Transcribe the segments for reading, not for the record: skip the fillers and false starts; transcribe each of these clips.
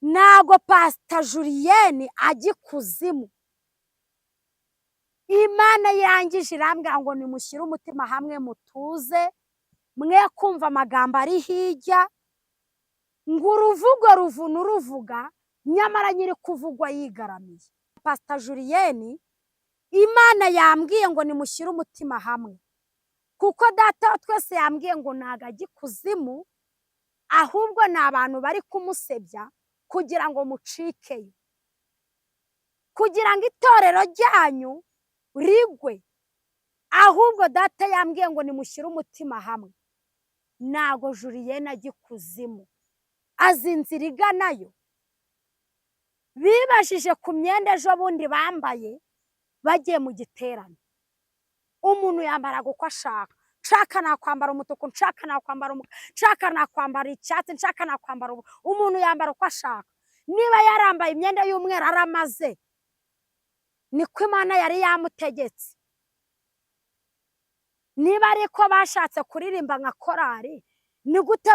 ntago Pastor Julienne ajya ikuzimu. Imana yangije irambwira ngo nimushyire umutima hamwe mutuze, mwe kumva amagambo ari hirya, ngo uruvugo ruvuna uruvuga, nyamara nyiri kuvugwa yigaramiye. Pastor Julienne, Imana yambwiye ngo nimushyire umutima hamwe, kuko data wa twese yambwiye ngo ntago ajya ikuzimu, ahubwo ni abantu bari kumusebya kugira ngo mucikeyo, kugira ngo itorero ryanyu rigwe. Ahubwo data yambwiye ngo nimushyire umutima hamwe. Ntago Julienne ajya ikuzimu, azi inzira iganayo. Bibajije ku myenda ejo bundi bambaye bagiye mu giterane. Umuntu yambaraga uko ashaka, nshaka nakwambara umutuku, nshaka nakwambara umukara, nshaka nakwambara icyatsi, nshaka nakwambara umuntu yambara uko ashaka. Niba yarambaye imyenda y'umweru aramaze, niko Imana yari yamutegetse. Niba ariko bashatse kuririmba nka korari, ni gute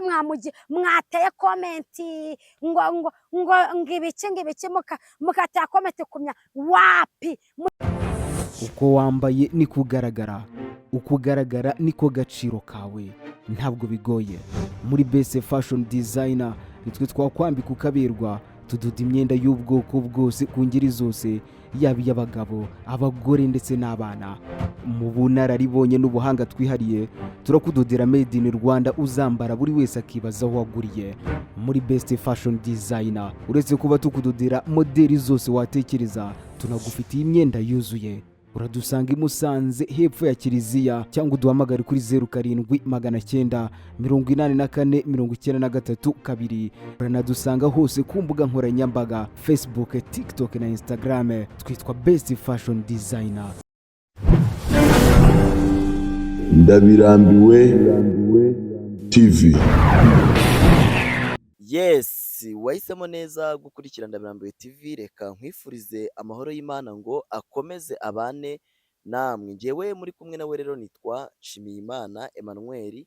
mwateye komenti ngo ibiki mukateye komenti kumya wapi? Uko wambaye ni kugaragara, uko ugaragara niko gaciro kawe, ntabwo bigoye. Muri Best Fashion Designer nitwe twakwambika ukaberwa, tudoda imyenda y'ubwoko bwose ku ngeri zose, yaba iy'abagabo, abagore ndetse n'abana. Mu bunararibonye n'ubuhanga twihariye, turakudodera made in Rwanda, uzambara buri wese akibaza aho waguriye. Muri Best Fashion Designer uretse kuba tukudodera modeli zose watekereza, tunagufitiye imyenda yuzuye. Uradusanga i Musanze hepfo ya Kiliziya, cyangwa uduhamagare kuri 07 984 93 2. Uranadusanga hose ku mbuga nkoranyambaga Facebook, TikTok na Instagram, twitwa Best Fashion Designer. Ndabirambiwe TV. Yes, wahisemo neza gukurikira Ndabirambiwe TV. Reka nkwifurize amahoro y'Imana ngo akomeze abane namwe. Njyewe muri kumwe nawe rero nitwa Nshimiyimana Emmanuel.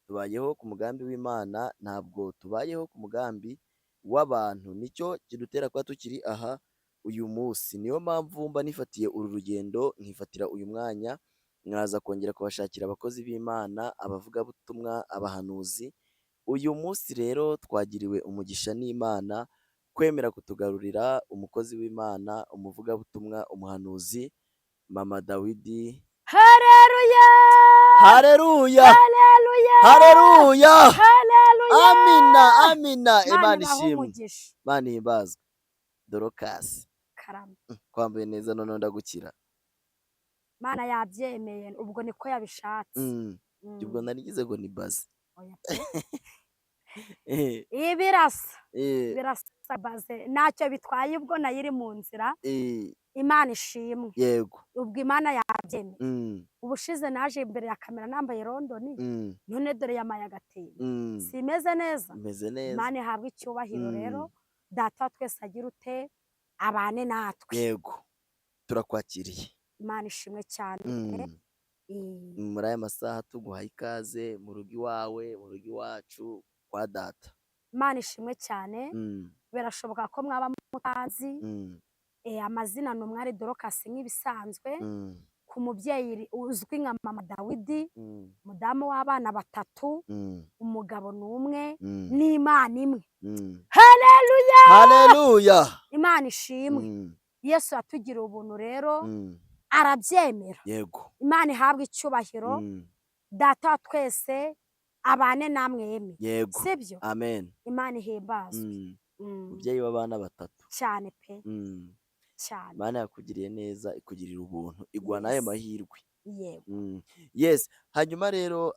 Tubayeho ku mugambi w'Imana, ntabwo tubayeho ku mugambi w'abantu. Nicyo kidutera kuba tukiri aha uyu munsi. Niyo mpamvu mba nifatiye uru rugendo, nkifatira uyu mwanya, mwaza kongera kubashakira abakozi b'Imana, abavugabutumwa, abahanuzi. Uyu munsi rero twagiriwe umugisha n'Imana kwemera kutugarurira umukozi w'Imana, umuvugabutumwa, umuhanuzi, Mama Dawidi. Haleluya! Haleluya! Haleluya! Haleluya! Haleluya! Amina, amina. Imana Imana ishimwe, umugisha. Imana ihimbazwe. Dorokasi, Karama. kwambaye neza none ndagukira. Imana yabyemeye, ubwo niko yabishatse. Ubwo narigize ngo ni bazi. Oya pe. Birasa baze, ntacyo bitwaye ubwo nayiri mu nzira. Imana ishimwe. Yego. Ubwo Imana yabyemeye. Ubushize naje imbere ya kamera nambaye London, none dore yamaye agatebo. Simeze neza? Meze neza. Imana ihabwe icyubahiro rero. Data wa twese agira ute abane natwe. Yego. Turakwakiriye. Imana ishimwe cyane. Muri aya masaha tuguhaye ikaze mu rugo iwawe, mu rugo iwacu kwa data. Imana ishimwe cyane. Birashoboka ko mwaba mutazi amazina ni umwari Dorokasi nk'ibisanzwe, ku mubyeyi uzwi nka Mama Dawidi, mudamu w'abana 3, umugabo ni umwe, n'Imana imwe. Haleluya! Haleluya! Imana ishimwe. Yesu yatugiriye ubuntu rero, arabyemera. Yego. Imana ihabwe icyubahiro. Data wa twese abane namwe yemwe. Yego. Sibyo? Amen. Imana ihimbazwe. Mubyeyi w'abana 3. Cyane pe. Cyane. Imana yakugiriye neza, ikugirira ubuntu, igwa nayo mahirwe. Yego. Yes. Hanyuma rero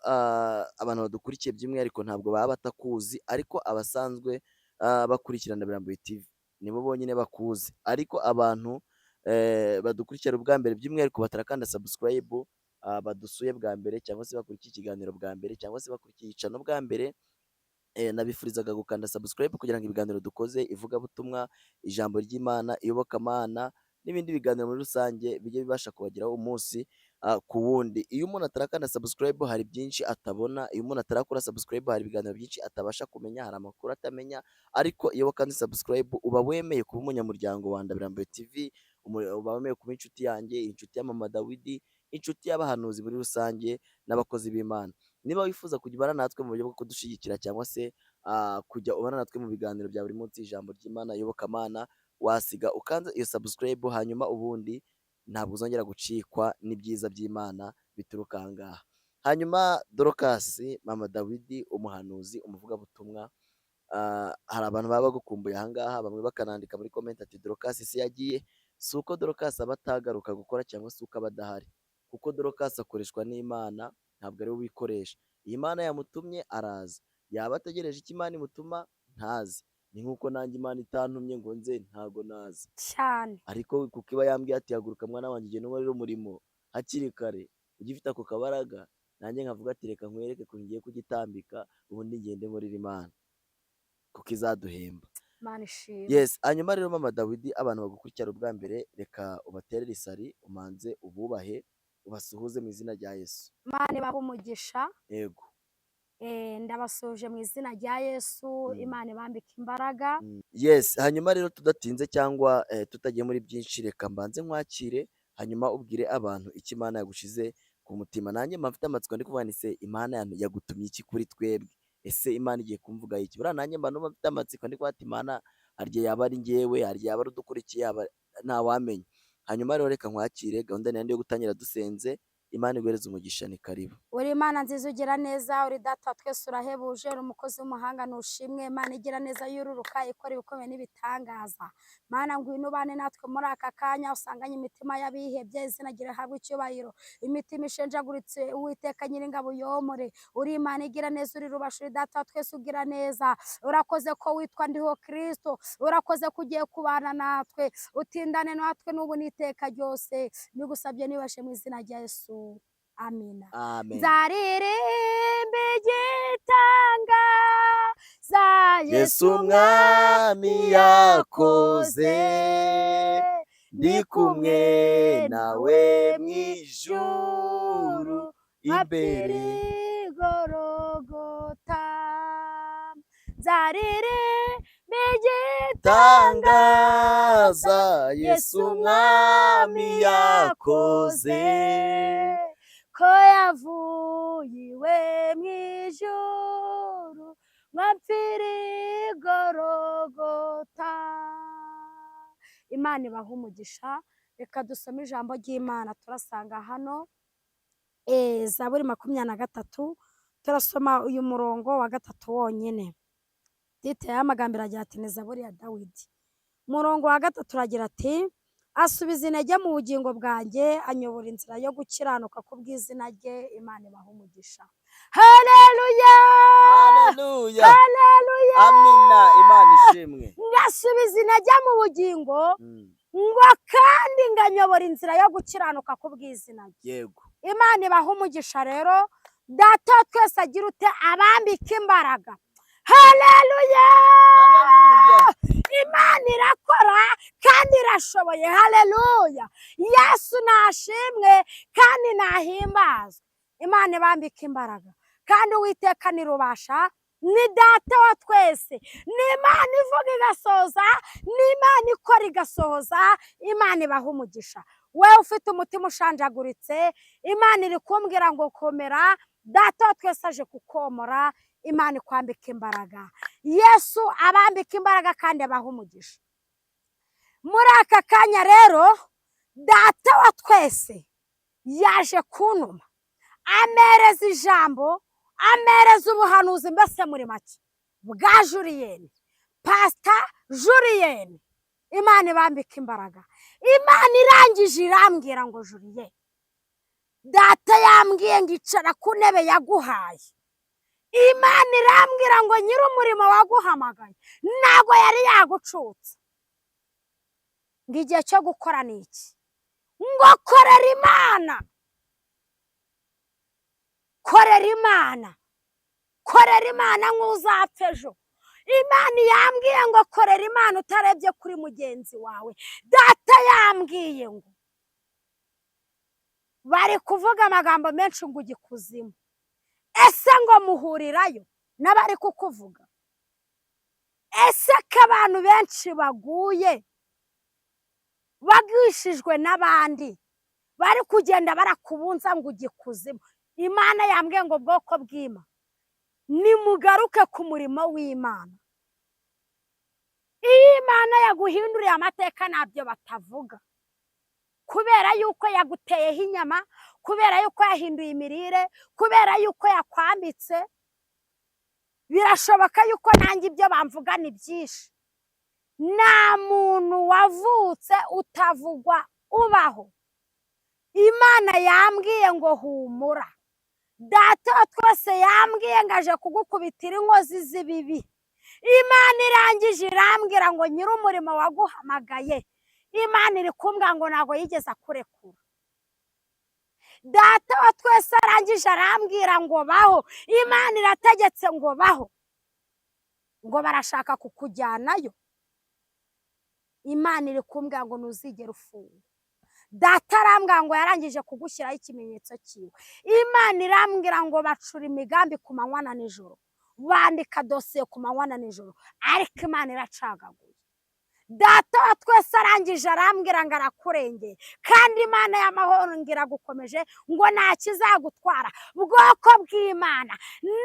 abantu badukurikiye by'umwihariko ntabwo baba batakuzi, ariko abasanzwe bakurikirana Ndabirambiwe TV nibo bonyine bakuzi. Ariko abantu badukurikira ubwa mbere by'umwihariko batarakanda subscribe, badusuye bwa mbere cyangwa se bakurikiye ikiganiro bwa mbere cyangwa se bakurikiye icano bwa mbere, nabifurizaga gukanda subscribe kugira ngo ibiganiro dukoze, ivugabutumwa, ijambo ry'Imana, iyobokamana n'ibindi biganiro muri rusange bijye bibasha kubageraho umunsi ku wundi. Iyo umuntu atarakanda subscribe hari byinshi atabona, iyo umuntu atarakora subscribe hari ibiganiro byinshi atabasha kumenya, hari amakuru atamenya, ariko iyo wakanze subscribe uba wemeye kuba umunyamuryango wa Ndabirambiwe TV, uba wemeye kuba inshuti yanjye, inshuti ya Mama Dawidi, inshuti y'abahanuzi muri rusange n'abakozi b'Imana. Niba wifuza kujya ubana natwe mu buryo bwo kudushyigikira cyangwa se kujya ubana natwe mu biganiro bya buri munsi, ijambo ry'Imana, iyobokamana, wasiga ukanze iyo subscribe, hanyuma ubundi ntabwo uzongera gucikwa n'ibyiza by'Imana bituruka aha ngaha. Hanyuma Dorcas, Mama Dawidi, umuhanuzi, umuvugabutumwa, hari abantu baba bagukumbuye aha ngaha, bamwe bakanandika muri comment ati Dorcas se yagiye. Si uko Dorcas aba atagaruka gukora cyangwa se uko aba adahari, kuko Dorcas akoreshwa n'Imana, ntabwo ari we wikoresha. Iyi Imana yamutumye araza, yaba ategereje icyo Imana imutuma ntazi. Ni nk'uko nanjye Imana itantumye ngo nze ntago nazi cyane. ariko kuko iba yambwiye ati haguruka mwana wanjye ugende unkorere umurimo hakiri kare, ugifite ako kabaraga, nanjye nkavuga ati reka nkwereke ko ngiye kugitambika, ubundi ngende nkorera Imana kuko izaduhemba. Imana ishimwe. Yes, hanyuma rero Mama Dawidi, abantu bagukurikira ubwa mbere, reka ubaterere isari, umanze ububahe, ubasuhuze mu izina rya Yesu. Imana ibahe umugisha. Yego. Ndabasuje mu izina rya Yesu. Imana ibambike imbaraga. Yes, hanyuma rero tudatinze cyangwa tutagiye muri byinshi, reka mbanze nkwakire, hanyuma ubwire abantu icyo Imana yagushize ku mutima. Nanjye mfite amatsiko ndi kuvuga nti Imana yagutumye iki kuri twebwe? Ese Imana igiye kumvuga iki? Buriya nanjye mba numva mfite amatsiko ndi kuvuga ati Imana harya yaba ari njyewe, harya yaba ari udukurikiye, ntawamenya. Hanyuma rero reka nkwakire, gahunda ni yo gutangira dusenze. Imana iguhereze umugisha, ni karibu. Uri Imana nziza, ugira neza, uri data twese urahebuje, uri umukozi w'umuhanga ntushimwe. Imana igira neza, yururuka, ikora ibikomeye n'ibitangaza. Mana ngwino ubane natwe muri aka kanya, usanganye imitima y'abihebye, izina ryawe rihabwe icyubahiro. Imitima ishenjaguritse, Uwiteka Nyiringabo uyomore. Uri Imana igira neza, uri rubasha, uri data twese ugira neza. Urakoze ko witwa Ndiho Kristo, urakoze ko ugiye kubana natwe, utindane natwe n'ubu n'iteka ryose. Nigusabye nibashe mu izina rya Yesu. Amina. Amen. Nzaririmba igitangaza Yesu umwami yakoze, ndi kumwe nawe mu ijuru imbere Golgota. Nzaririmba igitangaza Yesu umwami yakoze, ko yavuye iwe mu ijuru nkapfira i Golgota. Imana ibahe umugisha. Reka dusome ijambo ry'Imana, turasanga hano Zaburi 23, turasoma uyu murongo wa 3 wonyine. Tite y'amagambo iragira ati ni Zaburi ya Dawidi. Umurongo wa 3 uragira ati asubiza intege mu bugingo bwanjye, anyobora inzira yo gukiranuka ku bw'izina rye. Imana ibahe umugisha. Haleluya, haleluya, haleluya, amina. Imana ishimwe. ngasubiza intege mu bugingo ngo kandi nganyobora inzira yo gukiranuka ku bw'izina rye. Yego. Imana ibahe umugisha rero. Data twese agira ute abambika imbaraga. Haleluya, Haleluya. Imana irakora kandi irashoboye. Haleluya, Yesu nashimwe kandi nahimbazwe. Imana ibambika imbaraga kandi Uwiteka nirubasha, ni data wa twese, ni Imana ivuga igasohoza, ni Imana ikora igasohoza. Imana ibahe umugisha. Wewe ufite umutima ushanjaguritse, Imana iri kumbwira ngo komera, data wa twese aje kukomora. Imana ikwambika imbaraga. Yesu abambika imbaraga kandi abaha umugisha. Muri aka kanya rero data wa twese yaje kuntuma, amereza ijambo, amereza ubuhanuzi, mbese muri make bwa Juliyeni, Pastor Juliyeni. Imana ibambika imbaraga. Imana irangije irambwira ngo Juliyeni, data yambwiye ngo icara ku ntebe yaguhaye. Imana irambwira ngo nyiri umurimo waguhamagaye ntabwo yari yagucutse. Ngo igihe cyo gukora ni iki? Ngo korera Imana, korera Imana, korera Imana nk'uzapfa ejo. Imana yambwiye ngo korera Imana utarebye kuri mugenzi wawe. Data yambwiye ngo bari kuvuga amagambo menshi ngo ujye ikuzimu. Ese ngo muhurirayo n'abari kukuvuga? Ese ko abantu benshi baguye bagwishijwe n'abandi bari kugenda barakubunza ngo ujye ikuzimu? Imana yambwiye ngo bwoko bw'Imana nimugaruke ku murimo w'Imana. Iyo Imana yaguhinduriye amateka ntabyo batavuga, kubera yuko yaguteyeho inyama, kubera yuko yahinduye imirire, kubera yuko yakwambitse. Birashoboka yuko nanjye ibyo bamvuga ni byinshi. Nta muntu wavutse utavugwa ubaho. Imana yambwiye ngo humura. Data wa twese yambwiye ngo aje kugukubitira inkozi z'ibibi. Imana irangije irambwira ngo nyir'umurimo waguhamagaye, Imana iri kumbwira ngo ntabwo yigeze akurekura. Data wa twese arangije arambwira ngo baho, Imana irategetse ngo baho, ngo barashaka kukujyanayo. Imana iri kumbwira ngo ntuzigere ufunga. Data arambwira ngo yarangije kugushyiraho ikimenyetso cyiwe. Imana irambwira ngo bacura imigambi ku manywa na nijoro, bandika dosiye ku manywa na nijoro, ariko Imana iracagaguye. Data wa twese arangije arambwira ngo arakurengeye, kandi Imana y'amahoro ngo iragukomeje, ngo nta kizagutwara. Bwoko bw'Imana,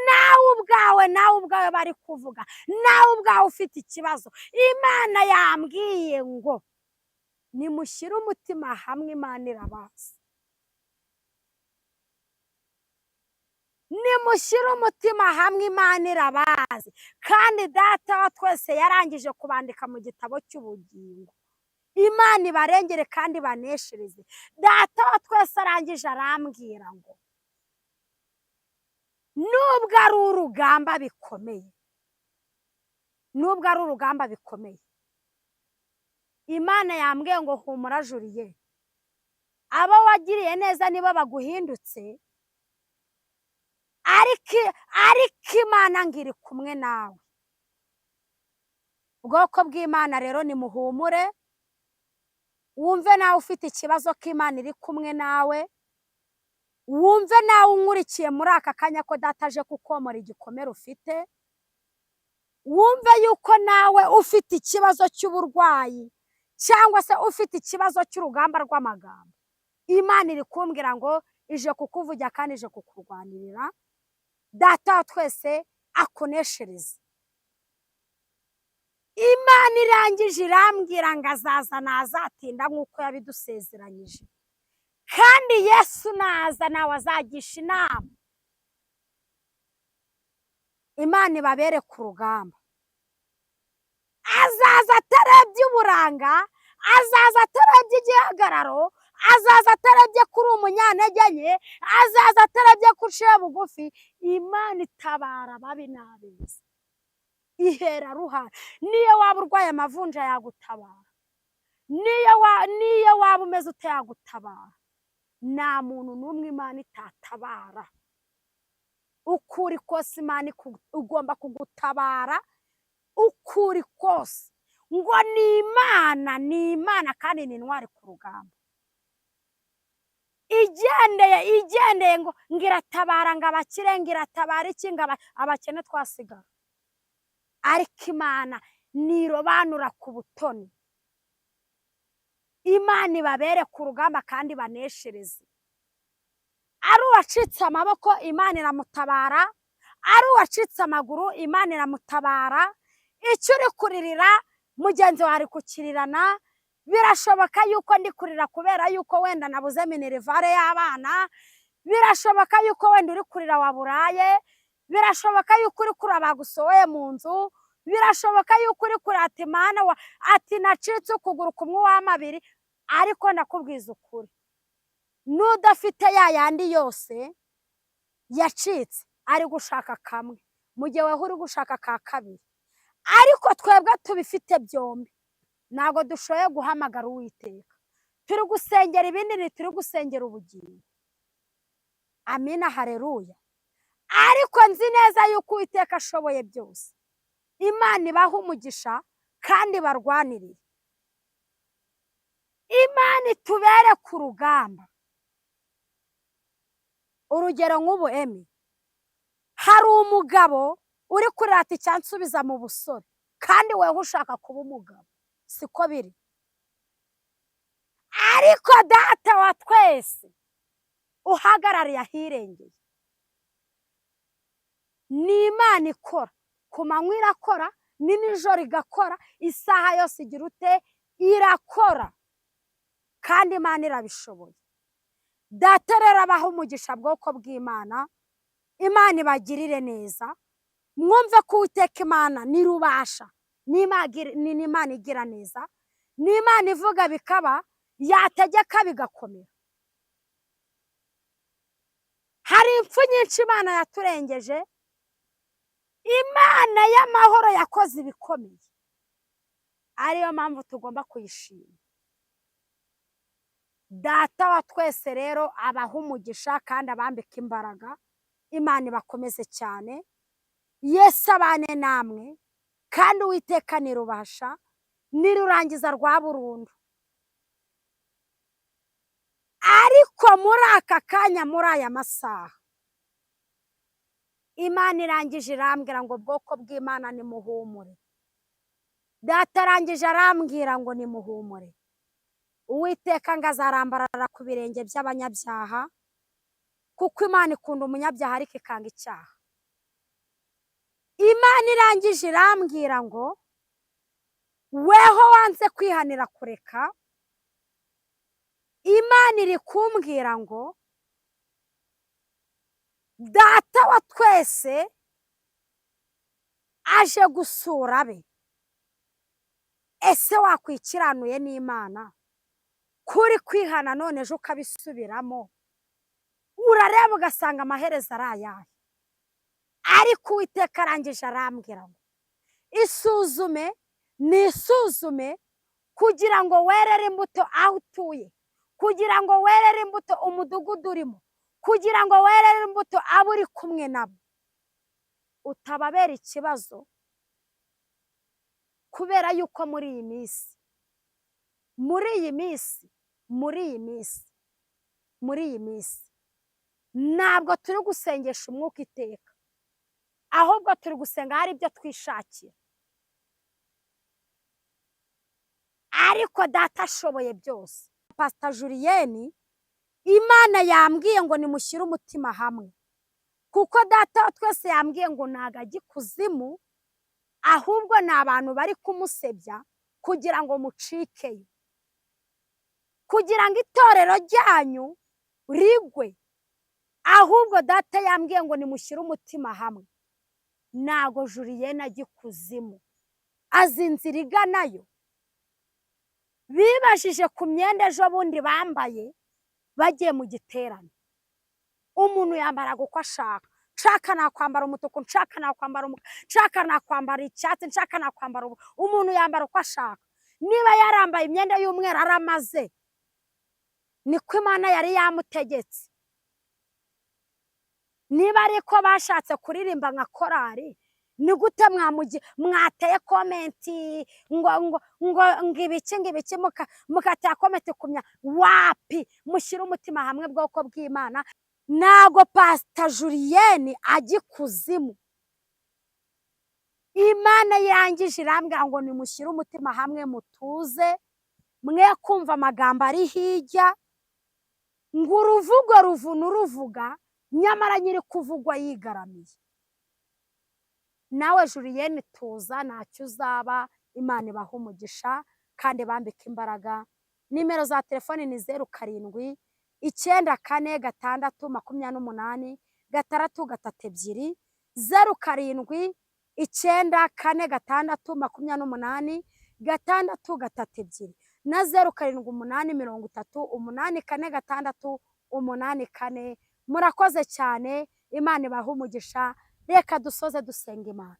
nawe ubwawe bari kuvuga, nawe ubwawe ufite ikibazo, Imana yambwiye ngo nimushyire umutima hamwe, Imana irabazi. Nimushyire umutima hamwe, Imana irabazi. Kandi Data wa twese yarangije kubandika mu gitabo cy'ubugingo. Imana ibarengere kandi baneshereze. Data wa twese arangije arambwira ngo nubwo ari urugamba bikomeye, nubwo ari urugamba bikomeye, Imana yambwiye ngo humura Juliye, abo wagiriye neza nibo baguhindutse, ariko Imana ngo iri kumwe nawe. Ubwoko bw'Imana rero nimuhumure, wumve nawe ufite ikibazo ko Imana iri kumwe nawe, wumve nawe unkurikiye muri aka kanya ko Data aje kukomora igikomere ufite, wumve yuko nawe ufite ikibazo cy'uburwayi cyangwa se ufite ikibazo cy'urugamba rw'amagambo, Imana iri kumbwira ngo ije kukuvugira kandi ije kukurwanirira. Data wa twese akuneshereze. Imana irangije irambwira ngo azaza ntazatinda nk'uko yabidusezeranyije, kandi Yesu naza nawe azagisha inama. Imana ibabere ku rugamba. Azaza atarebye uburanga, azaza atarebye igihagararo, azaza atarebye kuri umunyantege nke, azaza atarebye ko uciye bugufi. Imana itabara ababi n'abeza, ihera ruhara. Niyo waba urwaye amavunja yagutabara, niyo waba umeze ute yagutabara. Nta muntu n'umwe Imana itatabara. Ukuri kose Imana ugomba kugutabara, ukuri kose. Ngo ni Imana kandi ni intwari ku rugamba. Igendeye ngo iratabara ngo abakire, ngo iratabara iki, ngo abakene twasigara. Ariko Imana nirobanura ku butoni. Imana ibabere ku rugamba kandi baneshereze. Ari uwacitse amaboko Imana iramutabara, ari uwacitse amaguru Imana iramutabara. Icyo uri kuririra mugenzi wawe ari kukirirana. Birashoboka yuko ndi kurira kubera yuko wenda nabuze minerivare y'abana, birashoboka yuko wenda uri kurira waburaye, birashoboka yuko uri kurira bagusohoye mu nzu, birashoboka yuko uri kurira ati Mana ati nacitse ukuguru kumwe w'amabiri. Ariko ndakubwiza ukuri, n'udafite ya yandi yose yacitse ari gushaka kamwe, mu gihe weho uri gushaka ka kabiri. Ariko twebwe tubifite byombi, ntabwo dushoboye guhamagara Uwiteka. Turi gusengera ibindi, ntituri gusengera ubugingo. Amina, hareruya. Ariko nzi neza yuko Uwiteka ashoboye byose. Imana ibaha umugisha kandi barwanirire. Imana itubere ku rugamba. urugero nk'ubu Emi, hari umugabo uri kurira ati cyansubiza mu busore kandi wewe ushaka kuba umugabo, siko biri. Ariko data wa twese uhagarariye ahirengeye, ni Imana ikora, ku manywa irakora, ni nijoro igakora, isaha yose igira ute irakora, kandi Imana irabishoboye. Data rero abaha umugisha bwoko bw'Imana, Imana ibagirire neza, mwumve ko Uwiteka Imana ni rubasha, ni Imana igira neza, ni Imana ivuga bikaba, yategeka bigakomera. Hari impfu nyinshi Imana yaturengeje, Imana y'amahoro yakoze ibikomeye, ariyo mpamvu tugomba kuyishima. Data wa twese rero abaha umugisha kandi abambika imbaraga, Imana ibakomeze cyane, Yesu abane namwe, kandi Uwiteka nirubasha, nirurangiza rwa burundu. Ariko muri aka kanya, muri aya masaha, Imana irangije irambwira ngo bwoko bw'Imana nimuhumure. Data arangije arambwira ngo nimuhumure, Uwiteka ngo azarambarara ku birenge by'abanyabyaha, kuko Imana ikunda umunyabyaha ariko ikanga icyaha. Imana irangije irambwira ngo weho wanze kwihanira kureka, Imana iri kumbwira ngo Data wa twese aje gusura abe. Ese wakwikiranuye n'Imana kuri kwihana none ejo ukabisubiramo, urareba ugasanga amaherezo ari ayahe? Ariko Uwiteka arangije arambwira ngo isuzume, nisuzume, kugira ngo werere imbuto aho utuye, kugira ngo werere imbuto umudugudu urimo, kugira ngo werere imbuto abo uri kumwe nabo, utababera ikibazo. Kubera yuko muri iyi minsi ntabwo turi gusengesha umwuka iteka, ahubwo turi gusenga hari ibyo twishakira. Ariko Data ashoboye byose. Pastor Julienne, Imana yambwiye ngo nimushyire umutima hamwe, kuko Data wa twese yambwiye ngo ntago ajya ikuzimu, ahubwo ni abantu bari kumusebya kugira ngo mucikeyo, kugira ngo itorero ryanyu rigwe. Ahubwo Data yambwiye ngo nimushyire umutima hamwe. Ntago Julienne ajya ikuzimu, azi inzira iganayo. Bibajije ku myenda ejo bundi bambaye bagiye mu giterane, umuntu yambaraga uko ashaka, nshaka nakwambara umutuku, nshaka nakwambara umukara, nshaka nakwambara icyatsi, nshaka nakwambara umuntu yambara uko ashaka. Niba yarambaye imyenda y'umweru aramaze, niko Imana yari yamutegetse. Niba ariko bashatse kuririmba nka korari, ni gute mwateye komenti ngo ibiki mukateye komenti kumya? Wapi, mushyire umutima hamwe bwoko bw'Imana. Ntago Pastor Julienne ajya ikuzimu. Imana yangije irambwira ngo nimushyire umutima hamwe, mutuze, mwe kumva amagambo ari hirya, ngo uruvugo ruvuna uruvuga, nyamara nyiri kuvugwa yigaramiye. Nawe Julienne tuza, ntacyo uzaba. Imana ibaha umugisha kandi bambika imbaraga. Nimero za telefoni ni 07 94 628 632, 07 94 628 632, na 07 Murakoze cyane, Imana ibaha umugisha. Reka dusoze dusenga Imana.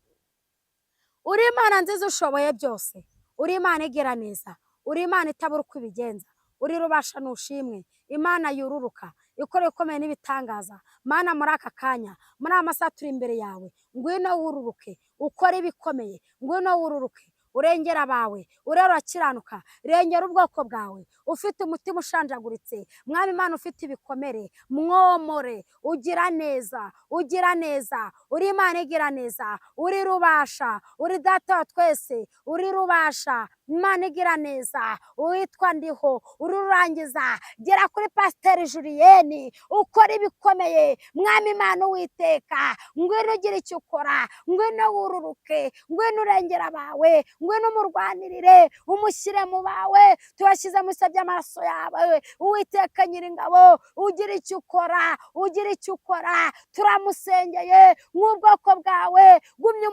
Uri Imana nziza ushoboye byose, uri Imana igira neza, uri Imana itabura uko ibigenza, uri rubasha n'ushimwe, Imana yururuka, ikora ikomeye n'ibitangaza. Mana, muri aka kanya, muri amasaha turi imbere yawe, ngwino wururuke, ukore ibikomeye, ngwino wururuke, urengera abawe, urera urakiranuka, rengera ubwoko bwawe, ufite umutima ushanjaguritse, mwami Imana ufite ibikomere, mwomore, ugira neza, ugira neza, uri Imana igira neza, uri rubasha, uri data wa twese, uri rubasha, Imana igira neza, uwitwa ndiho, uri rurangiza, gera kuri Pasiteri Julienne, ukora ibikomeye, mwami Imana Uwiteka, ngwino ugira icyo ukora, ngwino wururuke, ngwino urengera abawe, ngwino umurwanirire, umushyire mu bawe, tubashyize mu bisa by'amaraso yawe, Uwiteka Nyiringabo, ugira icyo ukora, ugira icyo ukora, turamusengeye nk'ubwoko bwawe, gumye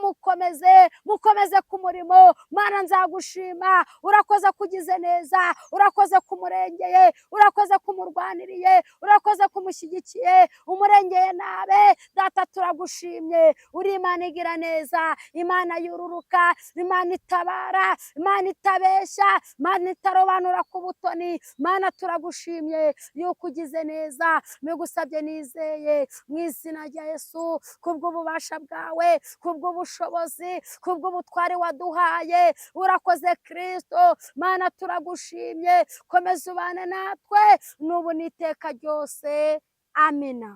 mukomeze ku murimo, Mana nzagushima, urakoze kugize neza, urakoze kumurengeye, urakoze kumurwaniriye, urakoze kumushyigikiye, umurengeye nabe, data turagushimye, uri Imana igira neza, Imana yururuka, Imana itabara, Imana itabeshya, Imana itarobanura ku butoni, Mana turagushimye yuko ugize neza, mbigusabye nizeye mu izina rya Yesu, kubw'ububasha bwawe, kubw'ubushobozi, kubw'ubutware waduhaye, urakoze Kristo, Mana turagushimye, komeza ubane natwe n'ubu n'iteka ryose, amina.